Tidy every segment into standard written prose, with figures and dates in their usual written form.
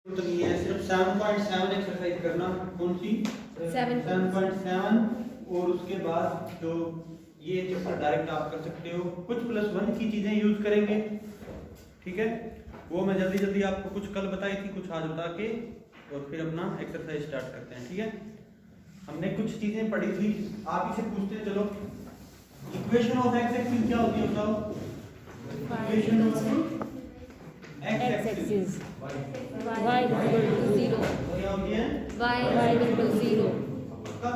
तो नहीं है, सिर्फ 7.7 एक्सरसाइज करना। कौन सी? 7.7। और उसके बाद जो ये चैप्टर डायरेक्ट आप कर सकते हो, कुछ +1 की चीजें यूज करेंगे, ठीक है। वो मैं जल्दी जल्दी आपको कुछ कल बताई थी, कुछ आज बता के, और फिर अपना एक्सरसाइज स्टार्ट करते हैं, ठीक है। हमने कुछ चीजें पढ़ी थी, आप इसे पूछते हैं। चलो, इक्वेशन ऑफ एक्स एक्सिस क्या होती है बताओ? Equation of x axis y equal to 0 क्या होती है? y equal to 0 पक्का?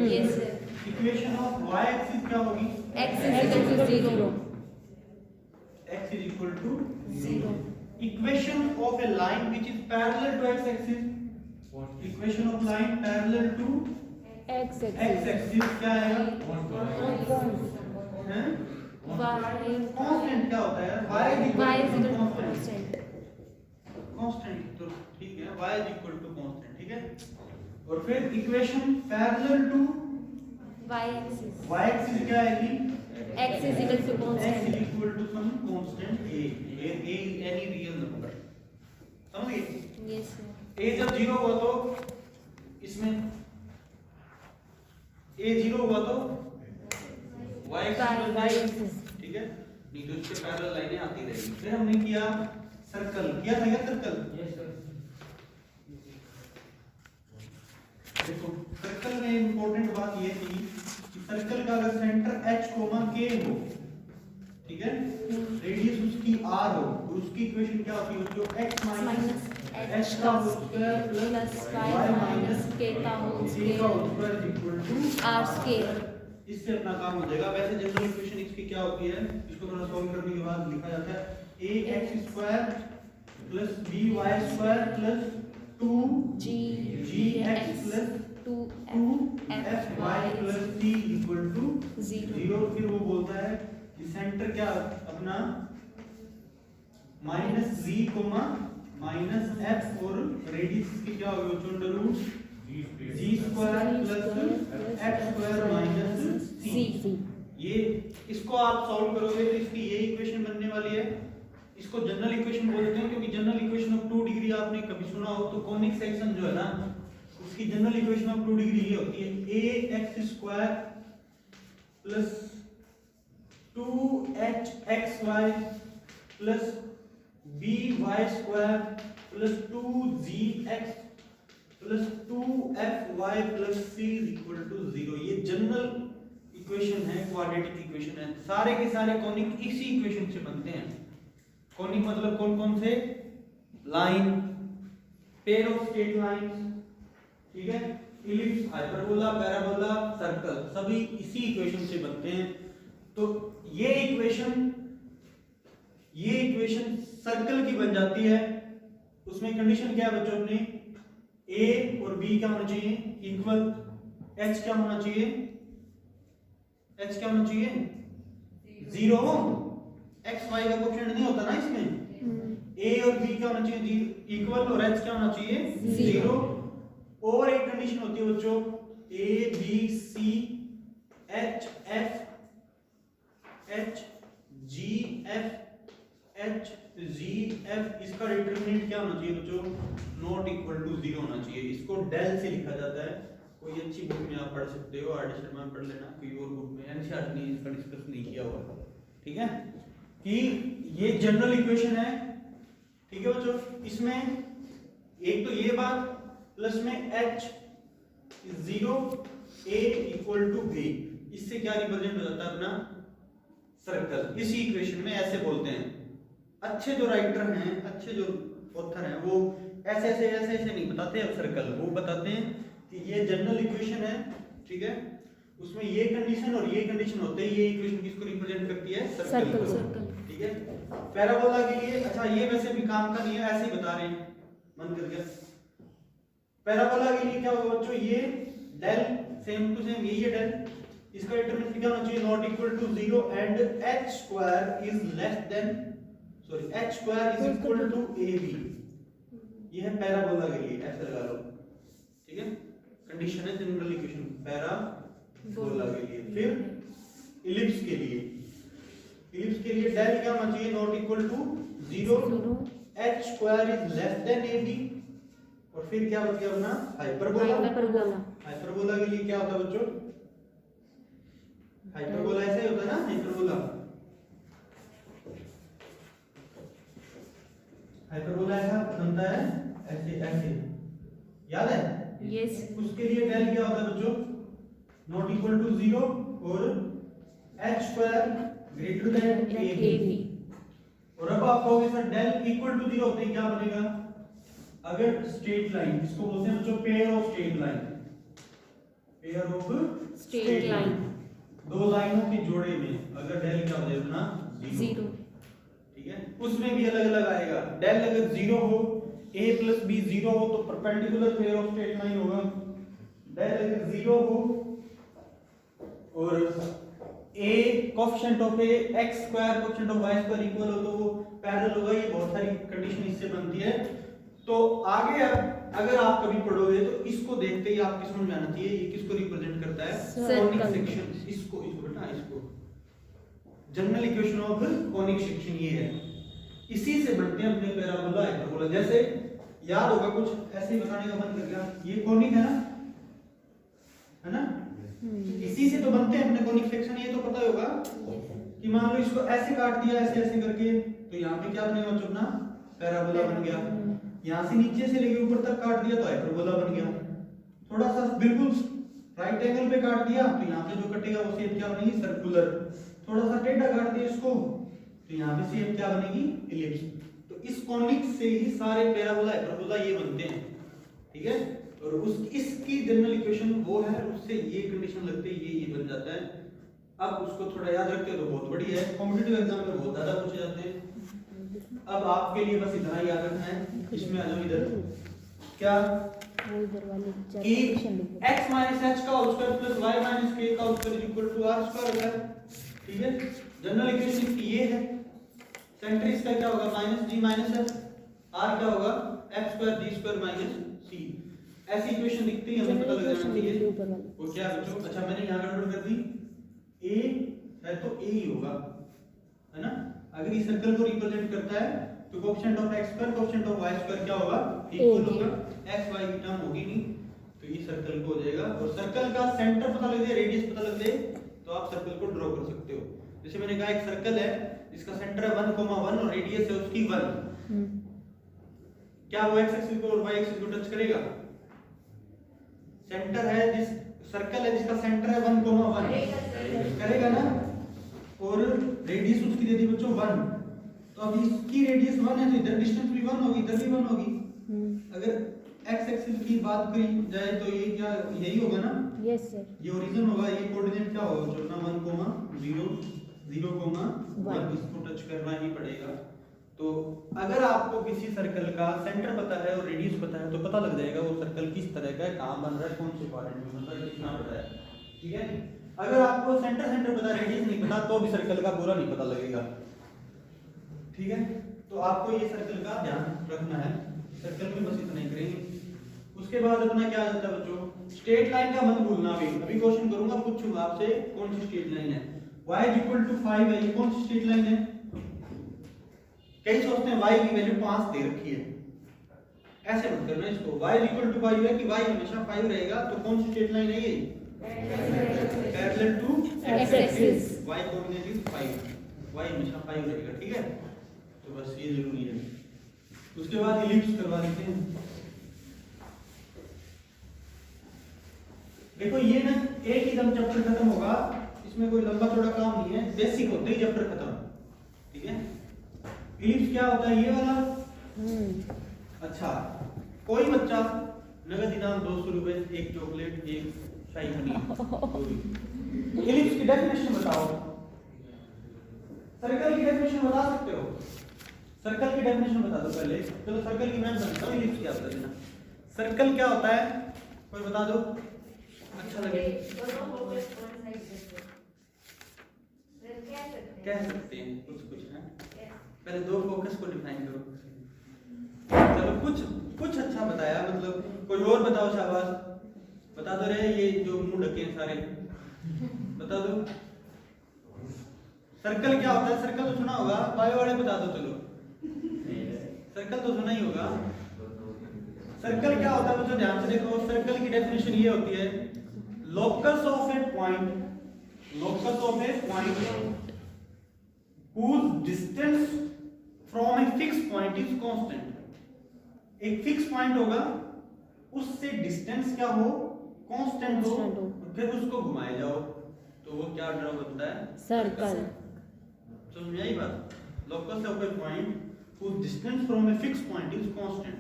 yes sir equation of y axis क्या होगी? x is equal to 0 x is equal to 0 equation of a line which is parallel to x axis. Equation of line parallel to x x axis क्या है? हैं? Constant क्या होता है? y is equal to constant. Constant तो ठीक है, y is equal to constant, ठीक है। और फिर equation parallel to y axis y axis क्या आएगी? x is equal to x constant is equal to some constant a any real number, समझ गए? yes sir a जब 0 हुआ तो इसमें a 0 हुआ तो y एक्सिस, ठीक है। नहीं तो इसके पैरेलल लाइनें आती रहेगी। फिर हमने किया सर्कल, किया था क्या सर्कल? देखो, सर्कल में इंपॉर्टेंट बात ये थी कि सर्कल का अगर सेंटर h, k हो, ठीक है, रेडियस उसकी r हो, तो उसकी इक्वेशन क्या होती है? जो x माइनस h का whole square plus y minus k का होल k का whole square equal to r square. इससे अपना काम हो जाएगा। वैसे जनरल इक्वेशन इसकी क्या होती है, इसको थोड़ा सॉल्व करने के बाद लिखा जाता है ax square plus by square plus 2gx plus 2fy plus c equal to 0। फिर वो बोलता है कि सेंटर क्या अपना minus g comma minus f, और रेडियस की क्या होगी? चुंड root g square plus f square minus c। ये इसको आप सॉल्व करोगे तो इसकी ये इक्वेशन बनने वाली है। इसको जनरल इक्वेशन बोलते हैं, क्योंकि जनरल इक्वेशन ऑफ 2 डिग्री आपने कभी सुना हो तो कॉनिक सेक्शन जो है ना, उसकी जनरल इक्वेशन ऑफ 2 डिग्री ये होती है ax square plus 2hxy plus by square plus 2gx plus 2fy plus c equal to 0। ये जनरल इक्वेशन है, क्वाड्रेटिक इक्वेशन है। सारे के सारे कॉनिक इसी इक्वेशन से बनते हैं। कॉनिक मतलब कौन कौन से? Line, pair of straight lines, ठीक है, इलिप्स, हाइपरबोला, पैराबोला, सर्कल, सभी इसी इक्वेशन से बनते हैं। तो ये इक्वेशन सर्कल की बन जाती है। उसमें कंडीशन क्या है बच्चों अपनी? a और b क्या होना चाहिए? इक्वल। h क्या होना चाहिए? h क्या होना चाहिए? 0। x y का कोएफिशिएंट नहीं होता ना इसमें। a और b क्या होना चाहिए? इक्वल, और h क्या होना चाहिए? 0। और एक कंडीशन होती है बच्चों, a b c h f h g f h g f, इसका डिटरमिनेंट क्या होना चाहिए बच्चों? नॉट इक्वल टू 0 होना चाहिए। इसको डेल से लिखा जाता है। कोई अच्छी बुक में आप पढ़ सकते हो, आर डी शर्मा में पढ़ लेना, कोई और बुक में, एनसीईआरटी ने इसका डिस्कस नहीं किया हुआ, ठीक है, कि ये जनरल इक्वेशन है, ठीक है बच्चों। इसमें एक तो ये बात, प्लस में h 0 a equal to b, इससे क्या रिप्रेजेंट हो जाता है अपना? सर्कल। इसी इक्वेशन में ऐसे बोलते हैं। अच्छे जो राइटर हैं, अच्छे जो ऑथर हैं, वो ऐसे ऐसे ऐसे ऐसे नहीं बताते हैं सर्कल, वो बताते हैं कि ये जनरल इक्वेशन है, ठीक है, उसमें ये कंडीशन और ये कंडीशन होते हैं। ये इक्वेशन किसको रिप्रेजेंट करती है? सर्कल को, ठीक है। पैराबोला के लिए, अच्छा ये वैसे भी काम का नहीं है, ऐसे ही बता रहे हैं मन करके। पैराबोला के लिए क्या होगा बच्चों? ये डेल सेम टू सेम यही है डेल। इसका डिटरमिनेंट क्या होना चाहिए? Not equal to 0 and h square is less than, sorry, h square is equal to ab। ये है पैराबोला के लिए, ऐसे लगा लो, ठीक है। कंडीशन है जनरल इक्वेशन पैराबोला के लिए। फिर इलिप्स के लिए डेल क्या होना चाहिए? Not equal to 0 h square is less than ab और फिर क्या बच गया अपना हाइपरबोला। हाइपरबोला। हाइपरबोला के लिए क्या होता है बच्चों? हाइपरबोला ऐसे ही होता है ना, हाइपरबोला। हाइपरबोला ऐसा बनता है, ऐसे ऐसे, याद है? यस। उसके लिए डेल क्या होता है बच्चों? नॉट इक्वल टू 0 और h square greater than ab। और अब आप कहोगे सर डेल इक्वल टू 0 होते ही क्या बनेगा? अगर स्ट्रेट लाइन, इसको बोलते हैं बच्चों pair of straight line, pair of straight line, दो लाइनों के जोड़े में अगर डेल क्या हो जाए अपना 0, ठीक है? उसमें भी अलग अलग आएगा। डेल अगर 0 हो, a प्लस b 0 हो तो perpendicular pair of straight line होगा। डेल अगर 0 हो और a coefficient of a x square coefficient of y square equal हो तो वो पैरेलल होगा। ये बहुत सारी कंडीशन इससे बनती है। तो आगे अगर आप कभी पढ़ोगे तो इसको देखते ही आपकी समझ में आना चाहिए ये किसको रिप्रेजेंट करता है? Conic section. इसको बेटा इसको general equation of conic section ये है। इसी से बनते हैं अपने पैराबोला हाइपरबोला। जैसे याद होगा कुछ ऐसे ही बताने का मन कर गया, ये कोनिक है ना? इसी से तो बनते हैं अपने कोनिक सेक्शन। ये तो पता ही होगा कि मान लो इसको ऐसे काट दिया, ऐसे ऐसे करके, तो यहाँ पे क्या बनेगा बच्चों? अपना पैराबोला बन गया। यहाँ से नीचे से लेके ऊपर तक काट दिया तो हाइपरबोला बन गया। थोड़ा सा बिल्कुल राइट एंगल पे काट दिया तो यहाँ पे जो कटेगा वो शेप क्या बनेगी? सर्कुलर। थोड़ा सा टेढ़ा काट दिया इसको तो यहाँ पे शेप क्या बनेगी? इलिप्स। तो इस कोनिक से ही सारे पैराबोला हाइपरबोला ये बनते हैं, ठीक है? और उस इसकी जनरल इक्वेशन वो है, उससे ये कंडीशन लगते है ये बन जाता है। अब उसको थोड़ा याद रखते हो तो बहुत बढ़िया है। कॉम्पिटिटिव एग्जाम में बहुत ज्यादा पूछे जाते हैं। अब आपके लिए बस इतना याद रखना है। इसमें आ जाओ इधर, क्या कि x माइनस h का whole square plus y minus k का whole square equal to r square होता है, ठीक है? जनरल इक्वेशन इसकी ये है। सेंटर इसका क्या होगा? Minus g minus h, r क्या होगा? f square g square minus c। ऐसी इक्वेशन दिखती है हमें पता लग जाना चाहिए वो क्या है बच्चों। अच्छा मैंने यहाँ गड़बड़ कर दी, a है तो a ही होगा, है ना? अगर इस सर्कल को रिप्रेजेंट करता है तो coefficient of x square coefficient of y square क्या होगा? इक्वल होगा। x y की टर्म होगी नहीं तो ये सर्कल को हो जाएगा। और सर्कल का सेंटर पता लग जाए, रेडियस पता लग जाए तो आप सर्कल को ड्रॉ कर सकते हो। जैसे मैंने कहा एक सर्कल है जिसका सेंटर है 1,1 और रेडियस है उसकी 1, क्या वो x एक्सिस को और y एक्सिस को टच करेगा? सेंटर है जिस सर्कल है जिसका सेंटर है 1,1 करेगा ना, और रेडियस उसकी दे दी बच्चों 1। तो अब इसकी रेडियस 1 है तो इधर डिस्टेंस भी 1 होगी, इधर भी 1 होगी। अगर x एक्सिस की बात करी जाए तो ये क्या यही होगा ना? Yes sir. ये ओरिजिन होगा। ये कोऑर्डिनेट क्या होगा बच्चों? 1,0 0,1 इसको टच करना ही पड़ेगा। तो अगर आपको किसी सर्कल का सेंटर पता है और रेडियस पता है तो पता लग जाएगा वो सर्कल किस तरह का है, कहां बन रहा है, कौन से क्वाड्रेंट में बन रहा है, कितना बड़ा है, ठीक है? अगर आपको सेंटर पता, रेडियस नहीं पता तो भी सर्कल का पूरा नहीं पता लगेगा, ठीक है? तो आपको ये सर्कल का ध्यान रखना है। सर्कल में बस इतना ही करेंगे। उसके बाद अपना क्या आ जाता है बच्चों? स्ट्रेट लाइन का मत भूलना। अभी क्वेश्चन करूंगा, पूछूंगा आपसे कौन सी स्ट्रेट लाइन है। y = 5 है, ये कौन सी स्ट्रेट लाइन है? कई सोचते हैं y की वैल्यू 5 दे रखी है, ऐसे मत करना इसको। y = 5 है कि y हमेशा 5 रहेगा तो कौन सी स्ट्रेट लाइन है ये? Parallel to x axis. y coordinate is 5, y हमेशा 5 रहेगा, ठीक है? तो बस ये जरूरी है। उसके बाद इलिप्स करवा देते हैं। देखो ये ना एक ही दम चैप्टर खत्म होगा, इसमें कोई लंबा चौड़ा काम नहीं है, बेसिक होते ही चैप्टर खत्म, ठीक है? इलिप्स क्या होता है? ये वाला। अच्छा, कोई बच्चा नगद इनाम 200 रुपए, एक चॉकलेट, एक शाही पनीर। इलिप्स की डेफिनेशन बताओ। सर्कल की डेफिनेशन बता सकते हो? सर्कल की डेफिनेशन बता दो पहले। चलो सर्कल की मैं बताता हूं, इलिप्स क्या होता है ना। सर्कल क्या होता है कोई बता दो, अच्छा लगे। कह सकते हैं कुछ है। पहले दो फोकस को डिफाइन करो। चलो कुछ अच्छा बताया, मतलब कोई और बताओ, शाबाश। बता दो रे, ये जो मुंह ढके हैं सारे बता दो। सर्कल क्या होता है? सर्कल तो सुना होगा, बायो वाले बता दो। चलो सर्कल तो सुना ही होगा। सर्कल क्या होता है बच्चों, ध्यान से देखो। सर्कल की डेफिनेशन ये होती है, locus of A point whose distance from a fixed point is constant। एक फिक्स पॉइंट होगा, उससे डिस्टेंस क्या हो, कांस्टेंट हो, फिर उसको घुमाए जाओ तो वो क्या ड्रा बनता है, सर्कल। समझ में आई बात। Locus of A point whose distance from a fixed point is constant।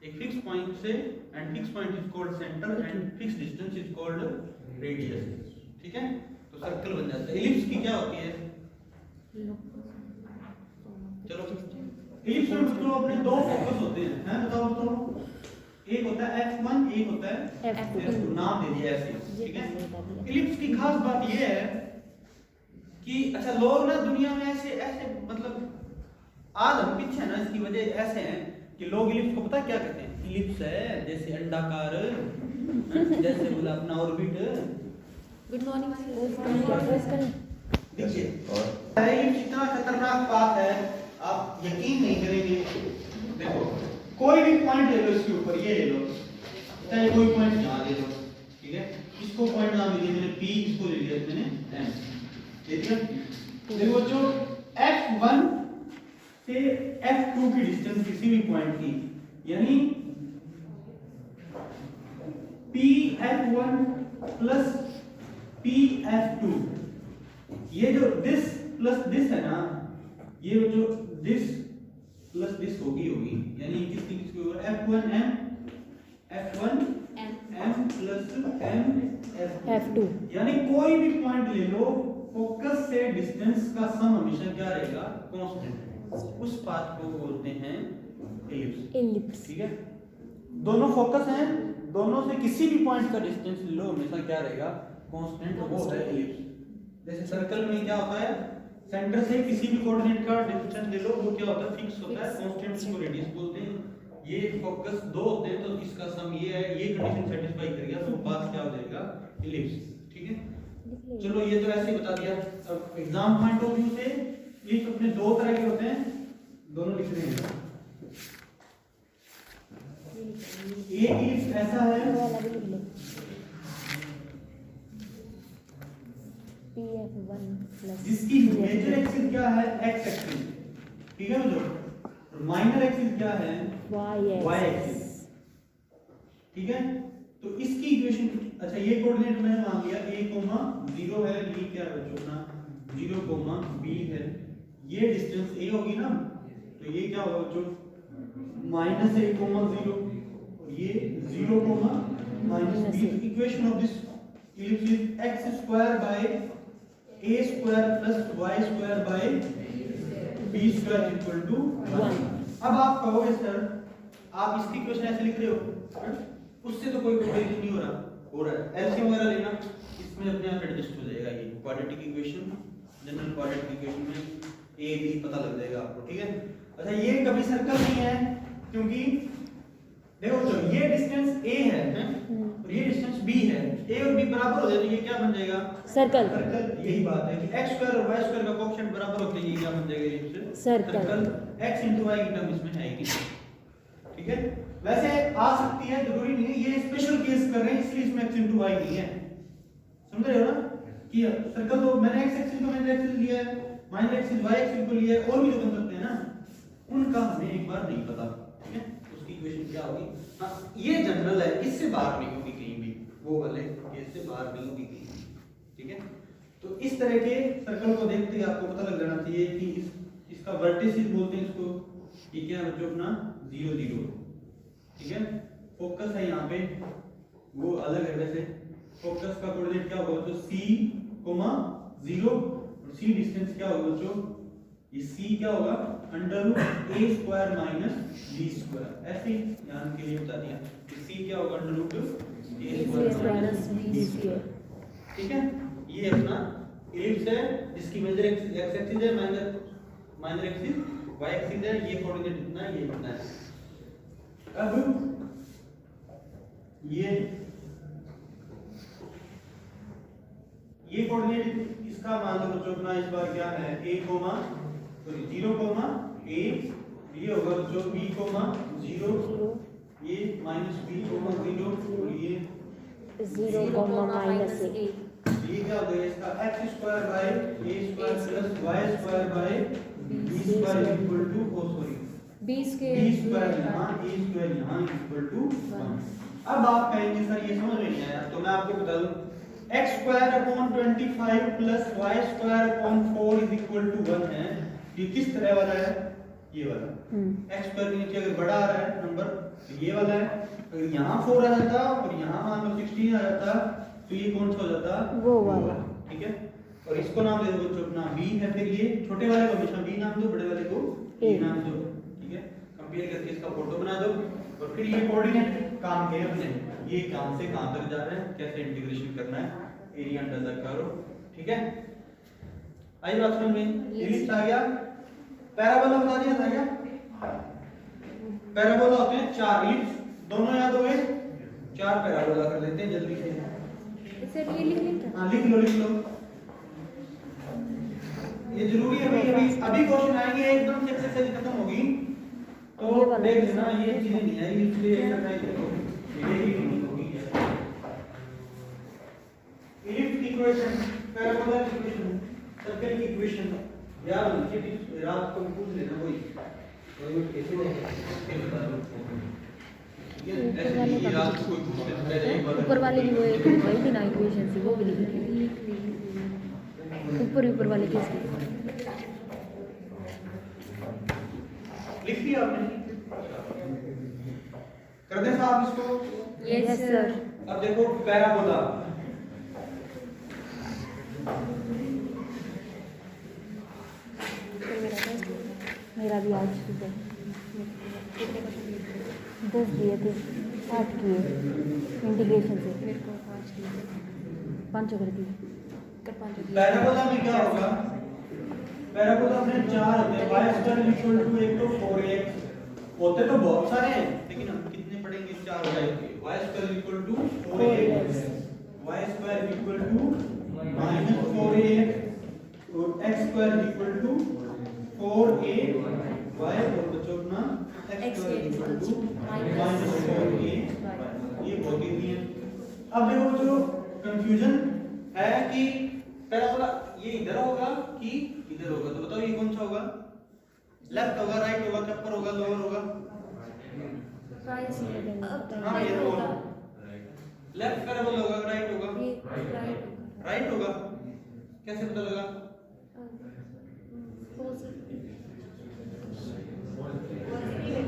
एक फिक्स पॉइंट से, and fix point is called centre and fix distance is called radius. ठीक है, तो सर्कल बन जाता है। एलिप्स की क्या होती है, चलो एलिप्स में बच्चों अपने दो फोकस होते हैं बताओ तो। एक होता है F1, एक होता है F2। नाम दे दिया ऐसे, ठीक है। एलिप्स की खास बात ये है कि अच्छा लोग ना दुनिया में ऐसे ऐसे मतलब आज हम पीछे है ना, इसकी वजह ऐसे है कि लोग इलिप्स को पता क्या कहते हैं, इलिप्स है जैसे अंडाकार, जैसे बोला अपना ऑर्बिट। गुड मॉर्निंग देखिए इलिप्स इतना खतरनाक बात है, आप यकीन नहीं करेंगे। देखो कोई भी पॉइंट ले लो इसके ऊपर, ये ले लो, चाहे कोई पॉइंट यहाँ ले लो, ठीक है। इसको पॉइंट नाम दिया मैंने P, इसको ले लिया मैंने M, ठीक है। देखो जो F1 से F2 की डिस्टेंस किसी भी पॉइंट की, यानी PF1 प्लस PF2, ये जो दिस प्लस दिस है ना, ये जो दिस प्लस दिस होगी, यानी किसकी किसके ऊपर F1 M plus M F2, यानी कोई भी पॉइंट ले लो, फोकस से डिस्टेंस का सम हमेशा क्या रहेगा, कांस्टेंट। उस पाथ को बोलते हैं एलिप्स, ठीक है। दोनों फोकस हैं, दोनों से किसी भी पॉइंट का डिस्टेंस ले लो, हमेशा क्या रहेगा, कांस्टेंट, वो है एलिप्स। जैसे सर्कल में क्या होता है, सेंटर से किसी भी कोऑर्डिनेट का डिस्टेंस ले लो, वो क्या होता है, फिक्स होता है, कांस्टेंट, इसको रेडियस बोलते हैं। ये फोकस दो होते हैं, तो इसका सम ये है, ये कंडीशन सेटिस्फाई कर गया तो पाथ क्या हो जाएगा, एलिप्स, ठीक है। चलो ये तो ऐसे ही बता दिया। अब एग्जाम पॉइंट ऑफ व्यू से एलिप्स अपने दो तरह के होते हैं, दोनों लिख रहे हैं। एक एलिप्स ऐसा है जिसकी मेजर एक्सिस क्या है, एक्स एक्सिस, ठीक है बच्चों। माइनर एक्सिस क्या है, वाई एक्सिस, ठीक है। तो इसकी इक्वेशन, अच्छा ये कोऑर्डिनेट मैंने मान लिया a, 0 है, b क्या है बच्चों ना 0, b है, ये डिस्टेंस a होगी ना, तो ये क्या होगा बच्चों, -a, 0, और ये 0, -b। Equation of this ellipse is x² by a² plus y² by b² equal to 1। अब आप कहोगे सर आप इसकी इक्वेशन ऐसे लिख रहे हो, उससे तो कोई कंपैरिजन नहीं हो रहा है। एलसीएम वगैरह लेना, इसमें अपने आप एडजस्ट हो जाएगा। ये quadratic equation, general quadratic equation में a b पता लग जाएगा आपको, ठीक है। अच्छा ये कभी सर्कल नहीं है, क्योंकि देखो तो ये डिस्टेंस a है और ये डिस्टेंस b है, a और b बराबर हो जाए तो ये क्या बन जाएगा, सर्कल। यही बात है कि x² और y² का कोएफिशिएंट बराबर होते हैं, ये क्या बन जाएगा, ये सर्कल। x * y की टर्म इसमें है ही नहीं, ठीक है। वैसे आ सकती है, जरूरी नहीं है, ये स्पेशल केस कर रहे हैं इसलिए इसमें x * y नहीं है, समझ रहे हो ना। कि सर्कल तो मैंने x एक्सिस को मैंने एक्सिस लिया है, माइनर एक्सिस y एक्सिस को लिया है, और भी जो बन सकते हैं ना, उनका हमें एक बार नहीं पता, ठीक है। उसकी इक्वेशन क्या होगी, हां ये जनरल है, इससे बाहर नहीं होगी कहीं भी, वो वाले इससे बाहर नहीं होगी कहीं भी, ठीक है। तो इस तरह के सर्कल को देखते ही आपको पता लग जाना चाहिए कि इसका वर्टिसेस बोलते हैं इसको, ये क्या है बच्चों अपना 0, 0, ठीक है। फोकस है यहाँ पे, वो अलग है। वैसे फोकस का कोऑर्डिनेट क्या होगा, तो c, 0, और c डिस्टेंस क्या होगा बच्चों, ये c क्या होगा, √a² - b²। ऐसे ही ध्यान के लिए बता दिया कि c क्या होगा, √a² - b², ठीक है। ये अपना एलिप्स है जिसकी मेजर एक्सिस x एक्सिस है, माइनर एक्सिस y एक्सिस है, ये कोऑर्डिनेट इतना है, ये इतना है। अब ये कोऑर्डिनेट इसका मान लो बच्चों अपना इस बार क्या है, a, 0, a, ये होगा जो b, 0 ये माइनस b, 0 और ये 0, माइनस a। ये क्या हो गया इसका x square by a square plus y square by b square equal to b b square यहाँ a स्क्वायर यहाँ इक्वल टू 1। अब आप कहेंगे सर ये समझ में नहीं आया, तो मैं आपको बता दूं x square upon 25 plus y square upon 4 is equal to 1 है। ये किस तरह वाला है? ये वाला x स्क्वायर के नीचे अगर बड़ा आ रहा है नंबर तो ये वाला है, अगर यहाँ 4 आ जाता और यहाँ मान लो 16 आ जाता तो ये कौन सा हो जाता? वो वाला। ठीक है, और इसको नाम दे दो बच्चों अपना b है, फिर ये छोटे वाले को हमेशा b नाम दो, बड़े वाले को a नाम दो। ठीक है, कंपेयर करके इसका फोटो बना दो और फिर ये कोऑर्डिनेट काम के अपने ये कहां से कहां तक जा रहे हैं, कैसे इंटीग्रेशन करना है, एरिया अंडर द कर्व। ठीक है, आई बात समझ में? इलिप्स आ गया, पैराबोला बता दिया था क्या? पैराबोला होते हैं 4 इलिप्स, दोनों याद हो गए? 4 पैराबोला कर लेते हैं जल्दी से। सर ये लिख लें क्या? हां लिख लो ये जरूरी है भाई, अभी क्वेश्चन आएंगे एकदम से एक्सरसाइज खत्म होगी तो देख लेना, ये चीजें नहीं आएगी इसलिए एक्सरसाइज ये ही नहीं होगी। Ellipse equation, parabola equation, circle की इक्वेशन याद होनी चाहिए, रात को पूछ लेना कोई कैसे कैसे बता दो। ऐसे ये रात को पूछ लेना, ऊपर वाले की वो एक वही थी ना इक्वेशन से, वो भी लिख ऊपर वाले किसकी लिख दिया आपने? कर दे साहब इसको? Yes sir. अब देखो पैराबोला, मेरा भी आज सुबह 10 दिए थे, 8 किए इंटीग्रेशन से, मेरे को 5 दिए, 5 कर दिए। पैराबोला में क्या होगा? पैराबोला में 4 होते हैं, y स्क्वायर इक्वल टू एक तो 4x होते तो बहुत सारे हैं लेकिन हम कितने पढ़ेंगे? 4 हो जाएंगे। y square equal to 4x, y square equal to minus 4ax और x square equal to 4a y और बच्चों अपना x square equal to minus 4a। ये बहुत इजी है। अब देखो जो कंफ्यूजन है कि पैराबोला ये इधर होगा कि इधर होगा, तो बताओ ये कौन सा होगा? लेफ्ट होगा, राइट होगा, अपर होगा, लोअर होगा? हाँ ये होगा, लेफ्ट पैराबोला होगा, राइट होगा, राइट होगा। कैसे पता लगा?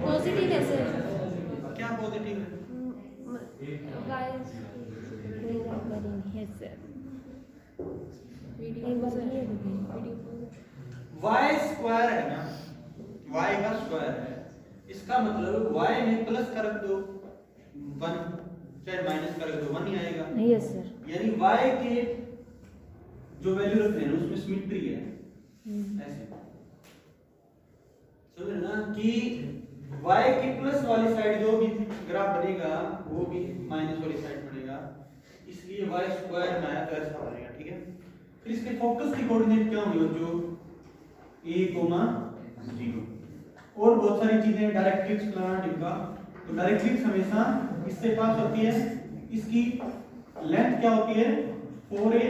पॉजिटिव है सर। क्या पॉजिटिव है? y स्क्वायर है ना, y का स्क्वायर है, इसका मतलब y में प्लस कर दो 1, चाहे माइनस कर दो 1 ही आएगा। Yes sir. यानी y के जो वैल्यू रखते हैं उसमें सिमेट्री है, ऐसे समझ ना कि y की प्लस वाली साइड जो भी ग्राफ बनेगा वो भी माइनस वाली साइड बनेगा, इसलिए y स्क्वायर में आया तो ऐसा बनेगा। ठीक है, फिर इसके फोकस की कोऑर्डिनेट क्या होंगे जो a, 0 और बहुत सारी चीजें, डायरेक्ट्रिक्स फलाना टिक्का। तो डायरेक्ट्रिक्स हमेशा इससे पास होती है, इसकी लेंथ क्या होती है? 4a।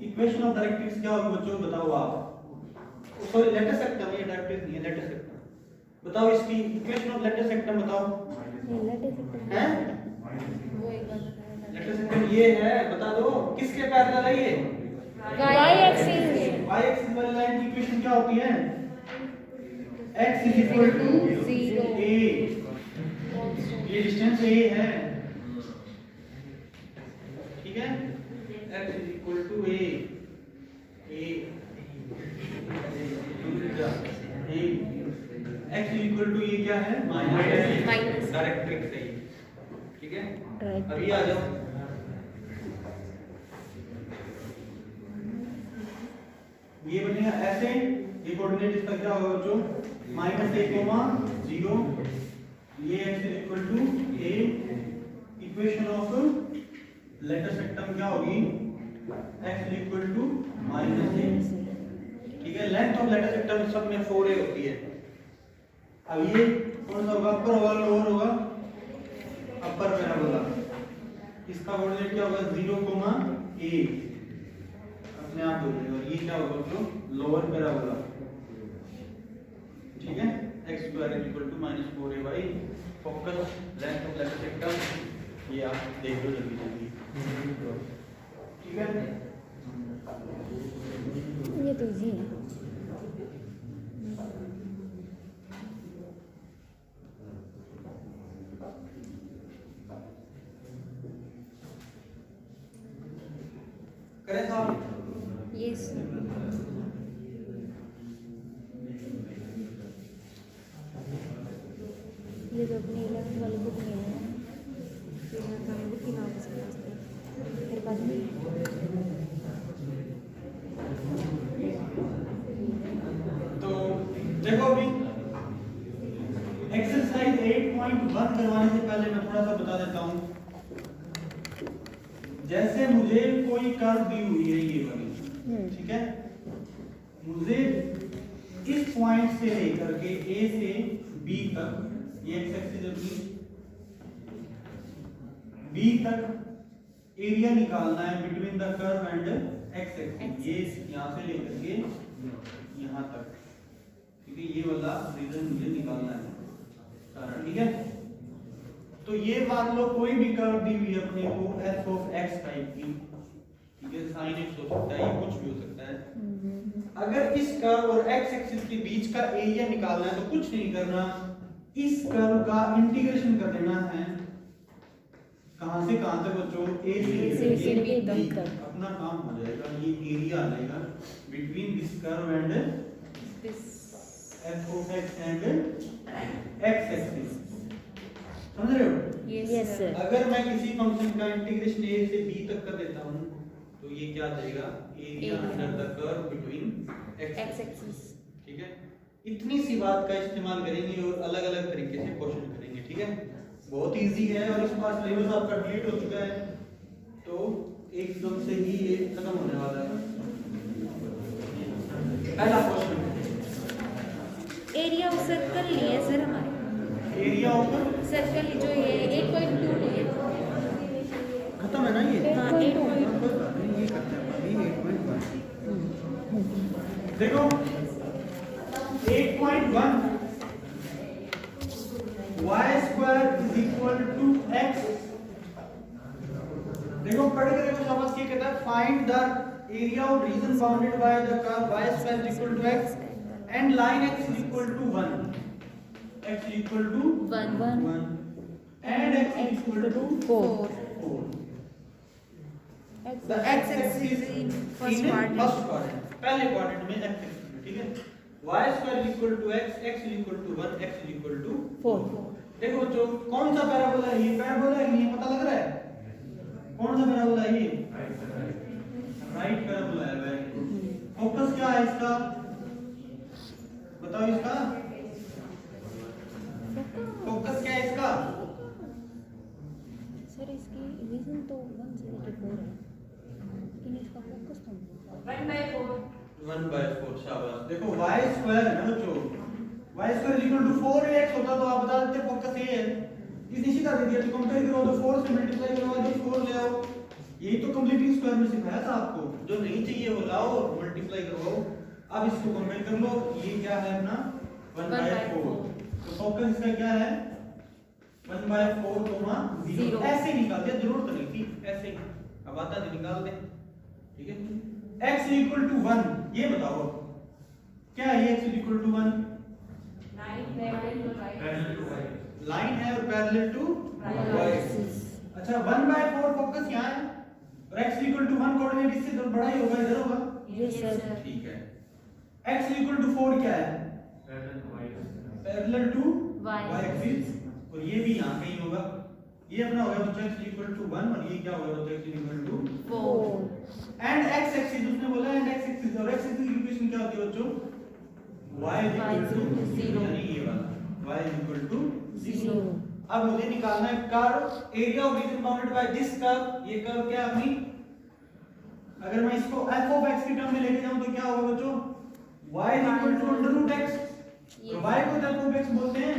इक्वेशन ऑफ डायरेक्ट्रिक्स क्या होगी बच्चों बताओ आप? सॉरी लेटर सेक्टम, ये डायरेक्ट्रिक्स नहीं है, लेटर सेक्टम। बताओ इसकी इक्वेशन ऑफ लेटर सेक्टम बताओ। हैं? वो एक बार बताया था। लेटर सेक्टम ये है, बता दो किसके पैरेलल है ये? y axis. y एक्सिस वाली लाइन की इक्वेशन क्या होती है? x is equal to 0 a, ये डिस्टेंस a है। ठीक है, x is equal to a, x is equal to ये क्या है? माइनस डायरेक्ट्रिक्स है। ठीक है, अभी आ जाओ ये बनेगा ऐसे, ये कोऑर्डिनेट इसका क्या होगा बच्चों? -a, 0, ये x is equal to a। Equation of latus rectum क्या होगी? x is equal to -a। ठीक है, लेंथ ऑफ लेटर सेक्टम सब में 4a होती है। अब ये कौन सा होगा, अपर होगा लोअर होगा, अपर पैराबोला, इसका कोऑर्डिनेट क्या होगा 0, a अपने आप हो जाएगा, और ये क्या होगा तो लोअर पैराबोला, ठीक है। x square equal to -4ay, focus length of लेफ्ट सेक्टर, ये आप देख लो जल्दी जल्दी, ठीक है। ये तो इजी है। करें साहब, यस ये तो अपनी 11th वाली बुक में है, बुक ही नाम से मेरे पास नहीं। तो देखो अभी एक्सरसाइज 8.1 करवाने से पहले मैं थोड़ा सा बता देता हूं। जैसे मुझे कोई कर्व दी हुई है ये वाली, ठीक है, मुझे इस पॉइंट से लेकर के ए से बी तक, ये एक्स एक्सिस अपनी बी तक एरिया निकालना है between the curve and x axis, ये यहां से लेकर के यहां तक, ठीक है, ये वाला रीजन मुझे निकालना है कारण, ठीक है। तो ये मान लो कोई भी कर्व दी हुई है अपने को f ऑफ x टाइप की, ठीक है, sin x हो सकता है, ये कुछ भी हो सकता है। अगर इस कर्व और x एक्सिस के बीच का एरिया निकालना है तो कुछ नहीं करना, इस कर्व का इंटीग्रेशन कर देना है, कहां से कहां तक बच्चों, a से b तक, अपना काम हो जाएगा, ये एरिया आ जाएगा between this curve and f of x and x axis, समझ रहे हो? Yes sir. अगर मैं किसी फंक्शन का इंटीग्रेशन a से b तक कर देता हूं तो ये क्या आ जाएगा, area under the curve between x axis, ठीक है। इतनी सी बात का इस्तेमाल करेंगे और अलग-अलग तरीके से क्वेश्चन करेंगे, ठीक है। बहुत इजी है और इस बार सिलेबस आपका कंप्लीट हो चुका है तो एकदम से ही ये खत्म होने वाला है। पहला क्वेश्चन, एरिया ऑफ सर्कल लिए सर हमारे, एरिया ऑफ सर्कल जो ये 8.2 लिए, खत्म है ना ये, हाँ 8.2। ये करते हैं अभी 8.1, देखो 8.1 y square is equal to x, देखो पढ़ के देखो समझ के कहता है find the area of region bounded by the curve y square is equal to x and line x is equal to 1, x is equal to 1 and x is equal to 4. The x axis in first quadrant, पहले quadrant में x axis, ठीक है। y square is equal to x, x is equal to 1, x is equal to 4. देखो बच्चों कौन सा parabola है ये, पैराबोला है ये पता लग रहा है, कौन सा पैराबोला है ये, राइट पैराबोला है भाई। फोकस क्या है इसका बताओ, इसका फोकस क्या है इसका, सर इसकी रीजन तो 1 से लेकर 4 है लेकिन इसका फोकस तो 1/4, शाबाश। देखो y स्क्वायर है ना बच्चों, y square equal to 4ax होता तो आप बता देते फोकस ये है, इस निश्चित कर दिया तो कंपेयर करो तो 4 से मल्टीप्लाई करो तो 4 ले आओ, यही तो कंप्लीटिंग स्क्वायर में सिखाया था आपको, जो नहीं चाहिए वो लाओ और मल्टीप्लाई करवाओ। अब इसको कंपेयर कर लो, ये क्या है अपना 1/4, तो फोकस इसका क्या है 1/4, 0, ऐसे निकाल दिया, जरूरत नहीं थी ऐसे ही, अब आता तो निकाल दे, ठीक है। x इक्वल टू 1, ये बताओ क्या है ये, x इक्वल टू 1 लाइन है और पैरेलल टू y एक्सिस। अच्छा 1/4 फोकस यहाँ है और x इक्वल टू 1 कोऑर्डिनेट इससे तो बड़ा ही होगा, इधर होगा, यस सर, ठीक है। x इक्वल टू 4 क्या है, पैरेलल टू y एक्सिस, और ये भी यहाँ कहीं होगा, ये अपना होगा बच्चा x इक्वल टू 1 और ये क्या होगा बच्चा x equal to 4 and x axis, उसने बोला एंड x एक्सिस, और x एक्सिस की इक्वेशन क्या होती है बच्चों, y इक्वल टू 0, यानी ये वाला y इक्वल टू 0। अब मुझे निकालना है curve area of region bounded by this curve, ये कर्व क्या है अपनी, अगर मैं इसको f ऑफ x की टर्म में लेके जाऊं तो क्या होगा बच्चों, y equal to under root x, और y को जब हम x बोलते हैं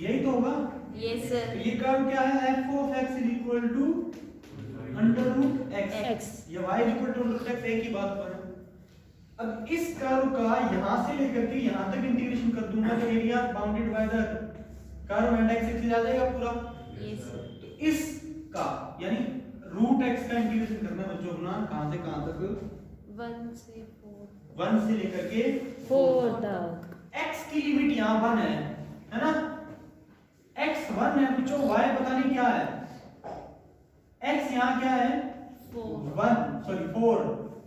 यही तो होगा। Yes sir. तो ये कर्व क्या है f of x = √x। ये y = √x एक ही बात पर। अब इस कर्व का यहां से लेकर के यहां तक इंटीग्रेशन कर दूंगा तो area bounded by the curve and x axis आ जाएगा पूरा। Yes sir. तो इसका यानी √x का इंटीग्रेशन करना है बच्चों अपना कहां से कहां तक 1 से 4 1 से लेकर के 4 तक। x की लिमिट यहां 1 है ना। x 1 है बच्चों, y पता नहीं क्या है। x यहां क्या है 4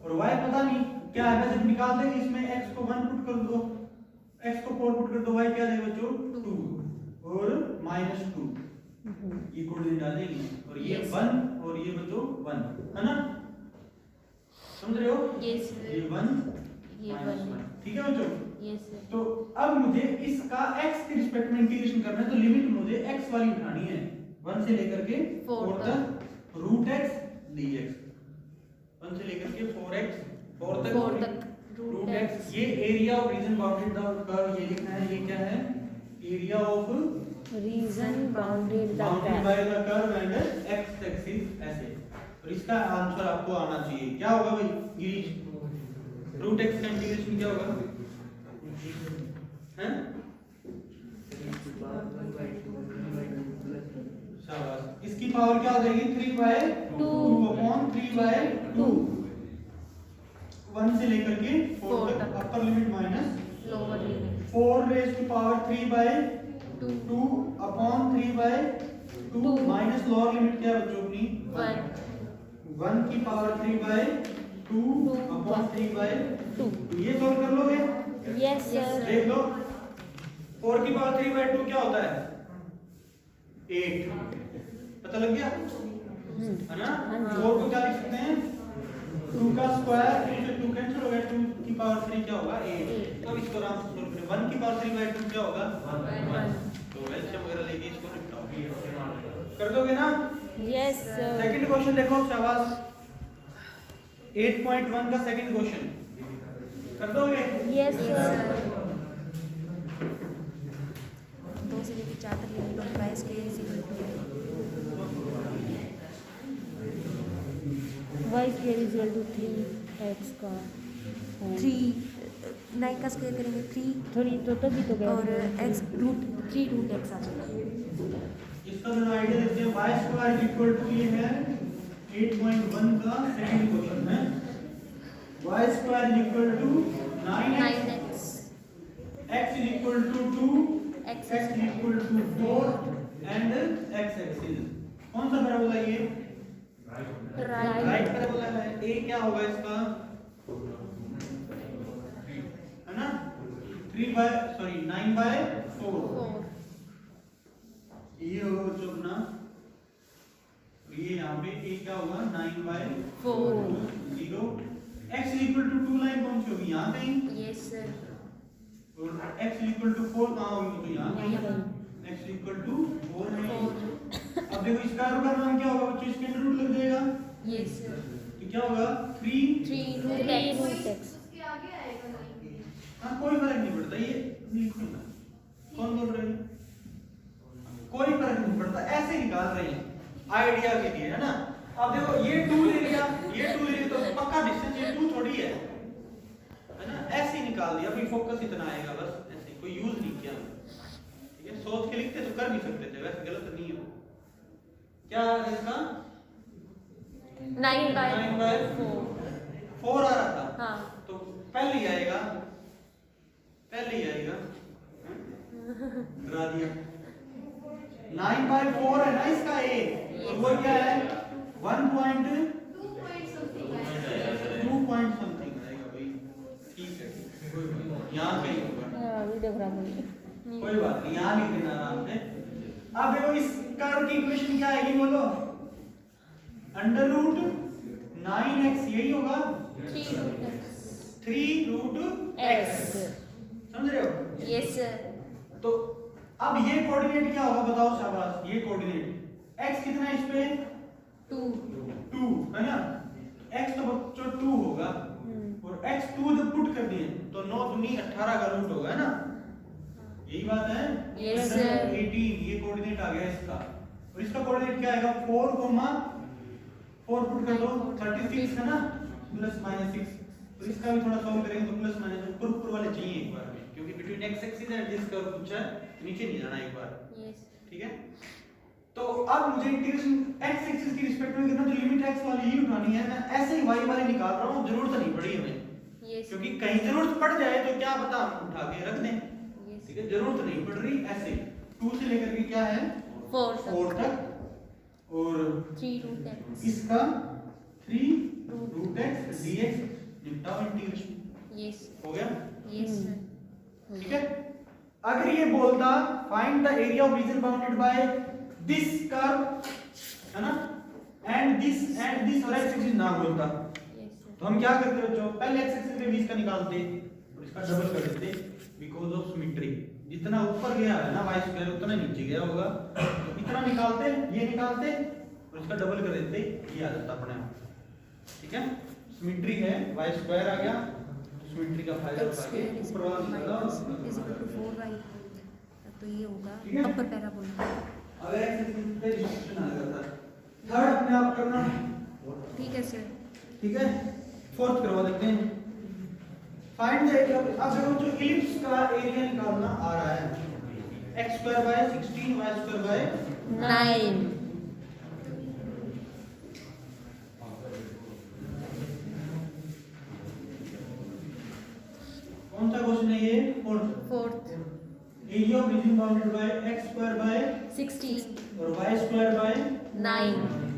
और y पता नहीं क्या है। वैसे निकाल देंगे इसमें x को 1 पुट कर दो, x को 4 पुट कर दो, y क्या देगा बच्चों 2 और -2 ये कोऑर्डिनेट आ जाएगी। और ये 1 और ये बच्चों 1 है ना, समझ रहे हो। यस ये 1 ये -1 1 ठीक है बच्चों। Yes sir. तो अब मुझे इसका x के रिस्पेक्ट में इंटीग्रेशन करना है तो लिमिट मुझे x वाली उठानी है 1 से लेकर के 4 तक √x dx। 1 से लेकर के 4 तक √x। ये area of region bounded curve ये लिखना है। ये क्या है area of region bounded the bounded by the curve and x axis ऐसे। और इसका आंसर आपको आना चाहिए क्या होगा भाई गिरीश √x का इंटीग्रेशन क्या होगा हैं। शाबाश। इसकी पावर क्या हो जाएगी 3/2 अपॉन 3/2 1 से लेकर के 4 तक upper limit minus lower limit 4 raise to power 3/2 upon 3/2 minus lower limit क्या है बच्चों अपनी 1 की पावर 3/2 अपॉन 3/2। ये सॉल्व कर लोगे। Yes sir. देख लो 4 की पावर 3/2 क्या होता है 8 पता लग गया है ना। 4 को क्या लिख सकते हैं 2 का स्क्वायर 2 से 2 कैंसिल हो गया 2 की पावर 3 क्या होगा 8। तो इसको आराम से सॉल्व करें 1 की पावर 3/2 क्या होगा 1। तो एलसीएम वगैरह लेके इसको निपटाओ कर दोगे ना। Yes sir. सेकंड क्वेश्चन देखो शाबाश 8.1 का सेकंड क्वेश्चन कर दोगे। Yes sir. 2 से लेकर 4 तक limit of y square is equal to y square is equal to 3x का 3 9 का स्क्वायर करेंगे 3 थोड़ी तो तभी तो गया और x √3 √x आ जाएगा। इसका जो आइडिया देखते हैं y स्क्वायर इक्वल टू ये है 8.1 का सेकंड क्वेश्चन है y square equal to 9x x equal to 2 x equal to 4 and x axis कौन सा पैराबोला ये राइट पैराबोला है। a क्या होगा इसका है ना 9/4 ये होगा बच्चों अपना ये यहाँ पे a क्या होगा 9/4 0 x इक्वल टू 2 लाइन कौन सी होगी यहाँ कहीं यस सर। और x इक्वल टू 4 कहाँ होगी तो यहाँ कहीं x इक्वल टू 4 है। अब देखो इसका कर्व का नाम क्या होगा बच्चों इसके अंदर रूट लग जाएगा। Yes sir. तो क्या होगा 3 √x। हाँ कोई फर्क नहीं पड़ता ये बिल्कुल ना कौन बोल रहे हैं कोई फर्क नहीं पड़ता ऐसे निकाल रहे हैं आइडिया के लिए है ना। अब देखो ये 2 ले लिया तो पक्का डिस्टेंस ये 2 थोड़ी है ना। ऐसे ही निकाल दिया भाई फोकस इतना आएगा बस ऐसे कोई यूज नहीं किया ठीक है। सोच के लिखते तो कर भी सकते थे वैसे गलत नहीं है। क्या है इसका 9/4 आ रहा था हाँ तो पहले ही आएगा डरा दिया 9/4 है ना इसका a और वो क्या है 1.2 पॉइंट समथिंग आएगा भाई ठीक है यहाँ कहीं होगा वीडियो खराब हो गई। कोई बात नहीं यहाँ लिख देना आराम से। अब देखो इस कर्व की इक्वेशन क्या आएगी बोलो √9x यही होगा 3√x समझ रहे हो। Yes sir. तो अब ये कोऑर्डिनेट क्या होगा बताओ शाबाश ये कोऑर्डिनेट x कितना है इस पे 2 है ना x तो बच्चों 2 होगा और और x2 जब पुट कर दिए तो 9 दूनी 18 का रूट होगा, है ना? यही बात है। Yes, sir. 18 ये कोऑर्डिनेट आ गया इसका, और इसका कोऑर्डिनेट क्या आएगा? 4, 4 पुट कर दो 36 है ना, प्लस माइनस 6। तो इसका भी थोड़ा सॉल्व करेंगे तो प्लस माइनस ऊपर वाले चाहिए एक बार में, क्योंकि between x axis and this curve पूछा है, नीचे नहीं जाना एक बार। यस ठीक है, तो अब मुझे इंटीग्रेशन x एक्सिस की रिस्पेक्ट में करना, तो लिमिट x वाली ही उठानी है। मैं ऐसे ही y वाली निकाल रहा हूं, जरूरत नहीं पड़ी हमें, यस क्योंकि कहीं जरूरत पड़ जाए तो क्या पता हम उठा के रख दें। यस ठीक है, जरूरत नहीं पड़ रही। ऐसे 2 से लेकर के क्या है 4 तक, और 3 रूट x इसका 3 रूट x dx निपटाओ इंटीग्रेशन। यस हो गया? यस ठीक है, अगर ये बोलता find the area of region bounded by this curve, है ना, एंड दिस और x एक्सिस ना बोलता, यस तो हम क्या करते बच्चों? पहले x एक्सिस पे 20 का निकालते और इसका डबल कर देते, बिकॉज़ ऑफ सिमेट्री। जितना ऊपर गया है ना y स्क्वायर, उतना नीचे गया होगा, तो इतना निकालते, ये निकालते और इसका डबल कर देते, ये आ जाता अपने आप। ठीक है, सिमेट्री है, y स्क्वायर आ गया, सिमेट्री का फायदा उठा के ऊपर वाला निकाला इज इक्वल टू 4y, तो ये होगा ठीक है? अपर पैराबोला। अब x एक्सिस पे डिस्ट्रीब्यूशन आ जाता है। थर्ड अपने आप करना, ठीक है सर। ठीक है, फोर्थ करवा देते हैं। फाइंड द एरिया, अब देखो जो इलिप्स का एरिया निकालना आ रहा है, x square by 16 y square by 9 कौन सा क्वेश्चन है ये? Fourth area of region bounded by x square by 16 और y square by 9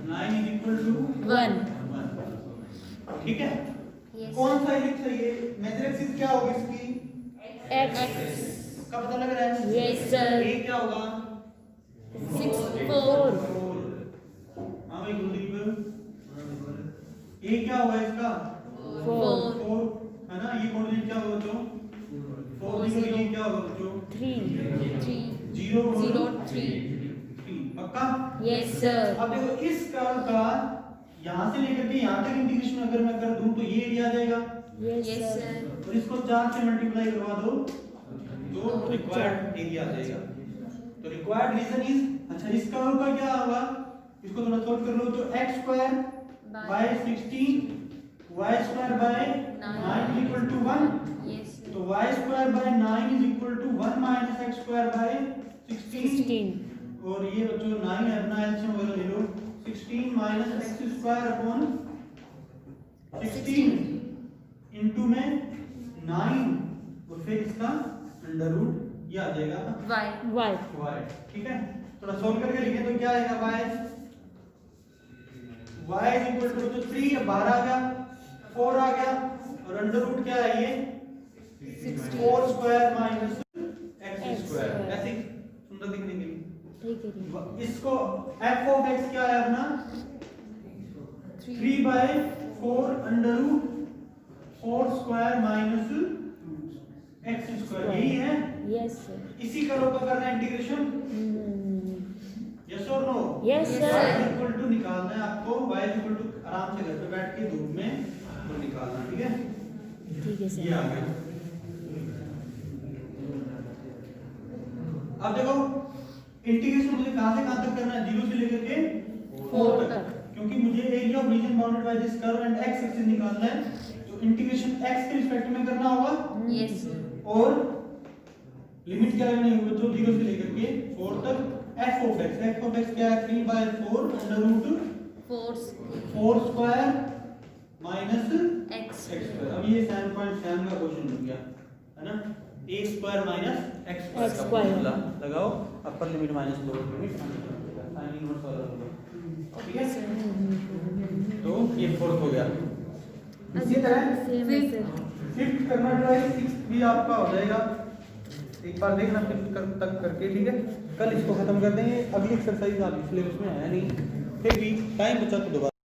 9 is equal to 1 ठीक है, यस कौन सा इलिप्स है ये? मेजर एक्सिस क्या होगी इसकी? x का पता लग रहा है? यस सर ये क्या होगा? 4 हाँ भाई कुलदीप, ये क्या होगा इसका? 4 4 है ना, ये कोऑर्डिनेट क्या होगा बच्चों? 4 0, ये क्या होगा बच्चों? 3 0 0 3 3 पक्का? यस सर अब देखो इस कर्व का यहां से लेकर के यहां तक इंटीग्रेशन अगर मैं कर दूं तो ये एरिया आ जाएगा, यस यस सर सर और इसको 4 से मल्टीप्लाई करवा दो तो रिक्वायर्ड एरिया आ जाएगा। तो रिक्वायर्ड रीजन इज, अच्छा इस कर्व का क्या होगा? इसको थोड़ा सॉल्व कर लो, तो x square by 16 y square by 9 is equal to 1, yes तो y square by 9 is equal to 1 minus x square by 16, और ये बच्चों 9 है, अपना एलसीएम वगैरह ले लो, 16 minus x square upon 16 into में 9 और फिर इसका अंडर रूट, ये आ जाएगा y y। ठीक है, थोड़ा सॉल्व करके लिखें तो क्या आएगा? y इज इक्वल टू, तो 3 बाहर आ गया, 4 आ गया, और अंडर रूट क्या है ये? 4 स्क्वायर माइनस x स्क्वायर। ऐसे सुंदर दिखने के लिए ठीक है इसको f ऑफ x क्या है अपना? 3 by 4 under root 4 square minus x square, यही है। यस सर इसी कर्व का करना है इंटीग्रेशन, यस और no? Yes y sir equal to निकालना है आपको, y इक्वल टू आराम से घर पे बैठ के धूप में तो निकालना, ठीक है? ठीक है ये सर आ गया। अब देखो इंटीग्रेशन मुझे कहां से कहां तक करना है? 0 से लेकर के 4 तक, क्योंकि मुझे area of region bounded by this curve and x axis निकालना है, तो इंटीग्रेशन x के रिस्पेक्ट में करना होगा, यस और लिमिट क्या लेनी होगी बच्चों? 0 से लेकर के 4 तक। f ऑफ x क्या है? 3 by 4 under root 4 square minus x x square. अब ये 7.7 का क्वेश्चन हो गया, है ना? a square minus x square का फॉर्मूला लगाओ, अपर limit minus lower limit, sine inverse वाला होगा, ठीक है? तो ये फोर्थ हो गया। इसी तरह सेम है सर फिफ्थ करना ट्राई, सिक्स्थ भी आपका हो जाएगा, एक बार देखना फिफ्थ तक करके, ठीक है? कल इसको खत्म कर देंगे, अगली एक्सरसाइज आपकी सिलेबस में आया नहीं, फिर भी टाइम बचा तो दोबारा